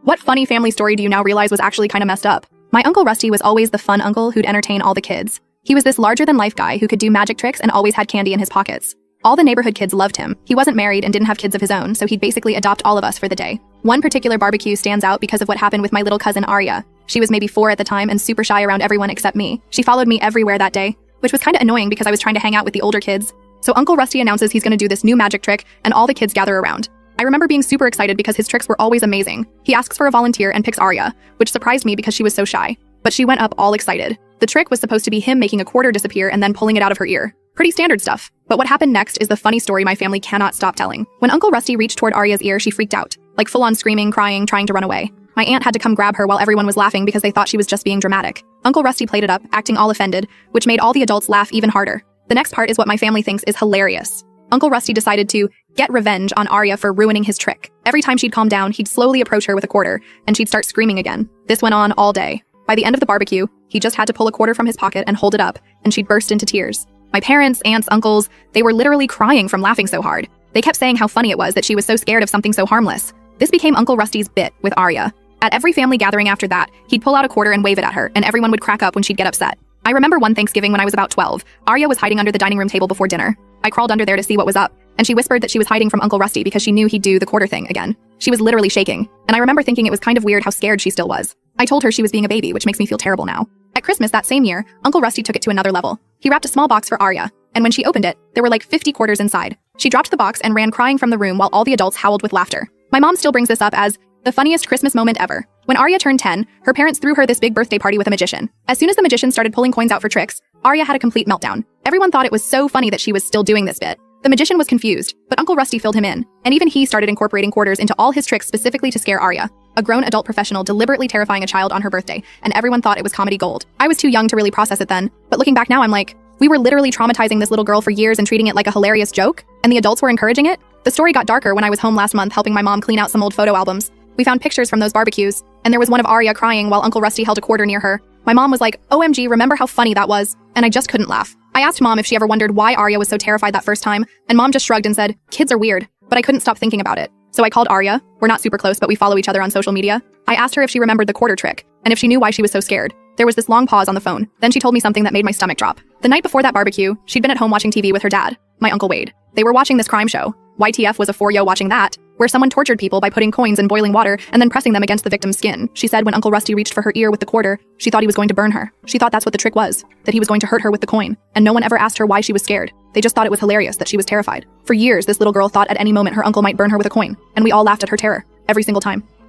What funny family story do you now realize was actually kind of messed up? My Uncle Rusty was always the fun uncle who'd entertain all the kids. He was this larger-than-life guy who could do magic tricks and always had candy in his pockets. All the neighborhood kids loved him. He wasn't married and didn't have kids of his own, so he'd basically adopt all of us for the day. One particular barbecue stands out because of what happened with my little cousin Arya. She was maybe 4 at the time and super shy around everyone except me. She followed me everywhere that day, which was kind of annoying because I was trying to hang out with the older kids. So Uncle Rusty announces he's gonna do this new magic trick and all the kids gather around. I remember being super excited because his tricks were always amazing. He asks for a volunteer and picks Arya, which surprised me because she was so shy. But she went up all excited. The trick was supposed to be him making a quarter disappear and then pulling it out of her ear. Pretty standard stuff. But what happened next is the funny story my family cannot stop telling. When Uncle Rusty reached toward Arya's ear, she freaked out, like full-on screaming, crying, trying to run away. My aunt had to come grab her while everyone was laughing because they thought she was just being dramatic. Uncle Rusty played it up, acting all offended, which made all the adults laugh even harder. The next part is what my family thinks is hilarious. Uncle Rusty decided to get revenge on Arya for ruining his trick. Every time she'd calm down, he'd slowly approach her with a quarter, and she'd start screaming again. This went on all day. By the end of the barbecue, he just had to pull a quarter from his pocket and hold it up, and she'd burst into tears. My parents, aunts, uncles, they were literally crying from laughing so hard. They kept saying how funny it was that she was so scared of something so harmless. This became Uncle Rusty's bit with Arya. At every family gathering after that, he'd pull out a quarter and wave it at her, and everyone would crack up when she'd get upset. I remember one Thanksgiving when I was about 12. Arya was hiding under the dining room table before dinner. I crawled under there to see what was up, and she whispered that she was hiding from Uncle Rusty because she knew he'd do the quarter thing again. She was literally shaking, and I remember thinking it was kind of weird how scared she still was. I told her she was being a baby, which makes me feel terrible now. At Christmas that same year, Uncle Rusty took it to another level. He wrapped a small box for Arya, and when she opened it, there were like 50 quarters inside. She dropped the box and ran crying from the room while all the adults howled with laughter. My mom still brings this up as the funniest Christmas moment ever. When Arya turned 10, her parents threw her this big birthday party with a magician. As soon as the magician started pulling coins out for tricks, Arya had a complete meltdown. Everyone thought it was so funny that she was still doing this bit. The magician was confused, but Uncle Rusty filled him in, and even he started incorporating quarters into all his tricks specifically to scare Arya. A grown adult professional deliberately terrifying a child on her birthday, and everyone thought it was comedy gold. I was too young to really process it then, but looking back now I'm like, we were literally traumatizing this little girl for years and treating it like a hilarious joke, and the adults were encouraging it? The story got darker when I was home last month helping my mom clean out some old photo albums. We found pictures from those barbecues, and there was one of Arya crying while Uncle Rusty held a quarter near her. My mom was like, OMG, remember how funny that was? And I just couldn't laugh. I asked Mom if she ever wondered why Arya was so terrified that first time, and Mom just shrugged and said, kids are weird, but I couldn't stop thinking about it. So I called Arya. We're not super close, but we follow each other on social media. I asked her if she remembered the quarter trick, and if she knew why she was so scared. There was this long pause on the phone. Then she told me something that made my stomach drop. The night before that barbecue, she'd been at home watching TV with her dad, my Uncle Wade. They were watching this crime show. YTF was a for yo watching that, where someone tortured people by putting coins in boiling water and then pressing them against the victim's skin. She said when Uncle Rusty reached for her ear with the quarter, she thought he was going to burn her. She thought that's what the trick was, that he was going to hurt her with the coin, and no one ever asked her why she was scared. They just thought it was hilarious that she was terrified. For years, this little girl thought at any moment her uncle might burn her with a coin, and we all laughed at her terror, every single time.